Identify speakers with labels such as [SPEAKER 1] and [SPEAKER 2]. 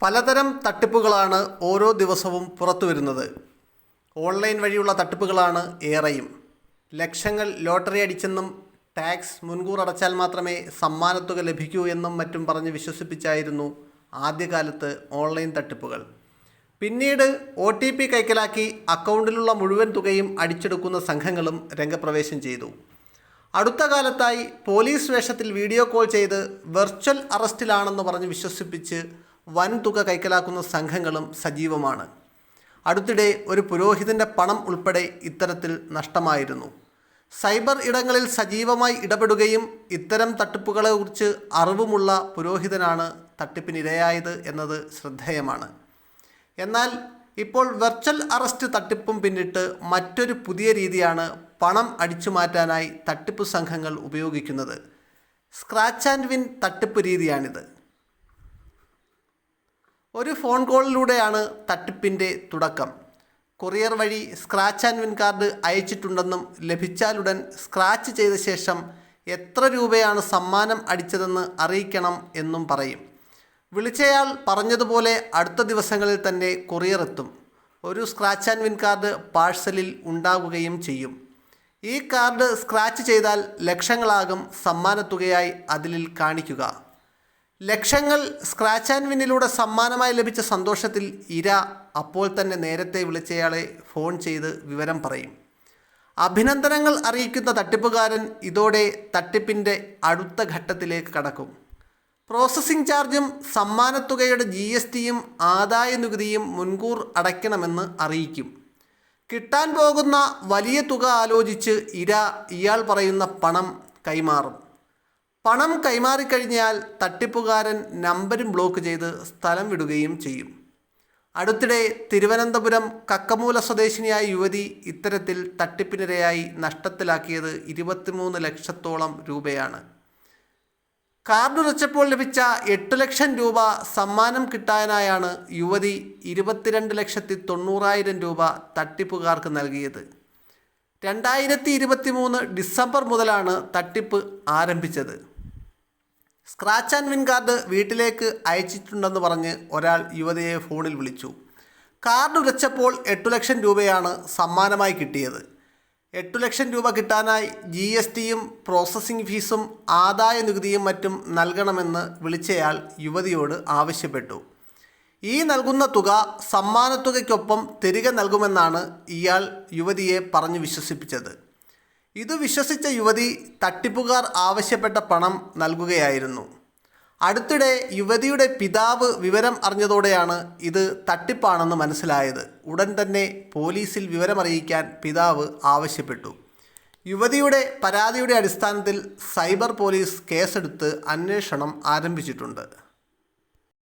[SPEAKER 1] പലതരം തട്ടിപ്പുകളാണ് ഓരോ ദിവസവും പുറത്തു വരുന്നത്. ഓൺലൈൻ വഴിയുള്ള തട്ടിപ്പുകളാണ് ഏറെയും. ലക്ഷങ്ങൾ ലോട്ടറി അടിച്ചെന്നും ടാക്സ് മുൻകൂർ അടച്ചാൽ മാത്രമേ സമ്മാനത്തുക ലഭിക്കൂ എന്നും മറ്റും പറഞ്ഞ് വിശ്വസിപ്പിച്ചായിരുന്നു ആദ്യകാലത്ത് ഓൺലൈൻ തട്ടിപ്പുകൾ. പിന്നീട് OTP കൈക്കലാക്കി അക്കൗണ്ടിലുള്ള മുഴുവൻ തുകയും അടിച്ചെടുക്കുന്ന സംഘങ്ങളും രംഗപ്രവേശം ചെയ്തു. അടുത്ത കാലത്തായി പോലീസ് വേഷത്തിൽ വീഡിയോ കോൾ ചെയ്ത് വെർച്വൽ അറസ്റ്റിലാണെന്ന് പറഞ്ഞ് വിശ്വസിപ്പിച്ച് വൻ തുക കൈക്കലാക്കുന്ന സംഘങ്ങളും സജീവമാണ്. അടുത്തിടെ ഒരു പുരോഹിതൻ്റെ പണം ഉൾപ്പെടെ ഇത്തരത്തിൽ നഷ്ടമായിരുന്നു. സൈബർ ഇടങ്ങളിൽ സജീവമായി ഇടപെടുകയും ഇത്തരം തട്ടിപ്പുകളെക്കുറിച്ച് അറിവുമുള്ള പുരോഹിതനാണ് തട്ടിപ്പിനിരയായത് എന്നത് ശ്രദ്ധേയമാണ്. എന്നാൽ ഇപ്പോൾ വെർച്വൽ അറസ്റ്റ് തട്ടിപ്പും പിന്നിട്ട് മറ്റൊരു പുതിയ രീതിയാണ് പണം അടിച്ചു മാറ്റാനായി തട്ടിപ്പ് സംഘങ്ങൾ ഉപയോഗിക്കുന്നത്. സ്ക്രാച്ച് ആൻഡ് വിൻ തട്ടിപ്പ് രീതിയാണിത്. ഒരു ഫോൺ കോളിലൂടെയാണ് തട്ടിപ്പിൻ്റെ തുടക്കം. കൊറിയർ വഴി സ്ക്രാച്ച് ആൻഡ് വിൻ കാർഡ് അയച്ചിട്ടുണ്ടെന്നും ലഭിച്ചാലുടൻ സ്ക്രാച്ച് ചെയ്ത ശേഷം എത്ര രൂപയാണ് സമ്മാനം അടിച്ചതെന്ന് അറിയിക്കണം എന്നും പറയും. വിളിച്ചയാൾ പറഞ്ഞതുപോലെ അടുത്ത ദിവസങ്ങളിൽ തന്നെ കൊറിയർ എത്തും. ഒരു സ്ക്രാച്ച് ആൻഡ് വിൻ കാർഡ് പാഴ്സലിൽ ഉണ്ടാകുകയും ചെയ്യും. ഈ കാർഡ് സ്ക്രാച്ച് ചെയ്താൽ ലക്ഷങ്ങളാകും സമ്മാനത്തുകയായി അതിലിൽ കാണിക്കുക. ലക്ഷങ്ങൾ സ്ക്രാച്ച് ആൻഡ് വിന്നിലൂടെ സമ്മാനമായി ലഭിച്ച സന്തോഷത്തിൽ ഇര അപ്പോൾ തന്നെ നേരത്തെ വിളിച്ചയാളെ ഫോൺ ചെയ്ത് വിവരം പറയും. അഭിനന്ദനങ്ങൾ അറിയിക്കുന്ന തട്ടിപ്പുകാരൻ ഇതോടെ തട്ടിപ്പിൻ്റെ അടുത്ത ഘട്ടത്തിലേക്ക് കടക്കും. പ്രോസസ്സിംഗ് ചാർജും സമ്മാനത്തുകയുടെ GSTയും ആദായ നികുതിയും മുൻകൂർ അടയ്ക്കണമെന്ന് അറിയിക്കും. കിട്ടാൻ പോകുന്ന വലിയ തുക ആലോചിച്ച് ഇയാൾ പറയുന്ന പണം കൈമാറും. പണം കൈമാറിക്കഴിഞ്ഞാൽ തട്ടിപ്പുകാരൻ നമ്പരും ബ്ലോക്ക് ചെയ്ത് സ്ഥലം വിടുകയും ചെയ്യും. അടുത്തിടെ തിരുവനന്തപുരം കക്കമൂല സ്വദേശിനിയായ യുവതി ഇത്തരത്തിൽ തട്ടിപ്പിനിരയായി നഷ്ടത്തിലാക്കിയത് 23 ലക്ഷത്തോളം രൂപയാണ്. കാർഡ് ഉറച്ചപ്പോൾ ലഭിച്ച 8 ലക്ഷം രൂപ സമ്മാനം കിട്ടാനായാണ് യുവതി 22,90,000 രൂപ തട്ടിപ്പുകാർക്ക് നൽകിയത്. 2023 ഡിസംബർ മുതലാണ് തട്ടിപ്പ് ആരംഭിച്ചത്. സ്ക്രാച്ച് ആൻഡ് വിൻ കാർഡ് വീട്ടിലേക്ക് അയച്ചിട്ടുണ്ടെന്ന് പറഞ്ഞ് ഒരാൾ യുവതിയെ ഫോണിൽ വിളിച്ചു. കാർഡ് ഉരച്ചപ്പോൾ 8 ലക്ഷം രൂപയാണ് സമ്മാനമായി കിട്ടിയത്. 8 ലക്ഷം രൂപ കിട്ടാനായി GSTയും പ്രോസസ്സിംഗ് ഫീസും ആദായ നികുതിയും മറ്റും നൽകണമെന്ന് വിളിച്ചയാൾ യുവതിയോട് ആവശ്യപ്പെട്ടു. ഈ നൽകുന്ന തുക സമ്മാനത്തുകയ്ക്കൊപ്പം തിരികെ നൽകുമെന്നാണ് ഇയാൾ യുവതിയെ പറഞ്ഞു വിശ്വസിപ്പിച്ചത്. ഇത് വിശ്വസിച്ച യുവതി തട്ടിപ്പുകാർ ആവശ്യപ്പെട്ട പണം നൽകുകയായിരുന്നു. അടുത്തിടെ യുവതിയുടെ പിതാവ് വിവരം അറിഞ്ഞതോടെയാണ് ഇത് തട്ടിപ്പാണെന്ന് മനസ്സിലായത്. ഉടൻ തന്നെ പോലീസിൽ വിവരമറിയിക്കാൻ പിതാവ് ആവശ്യപ്പെട്ടു. യുവതിയുടെ പരാതിയുടെ അടിസ്ഥാനത്തിൽ സൈബർ പോലീസ് കേസെടുത്ത് അന്വേഷണം ആരംഭിച്ചിട്ടുണ്ട്.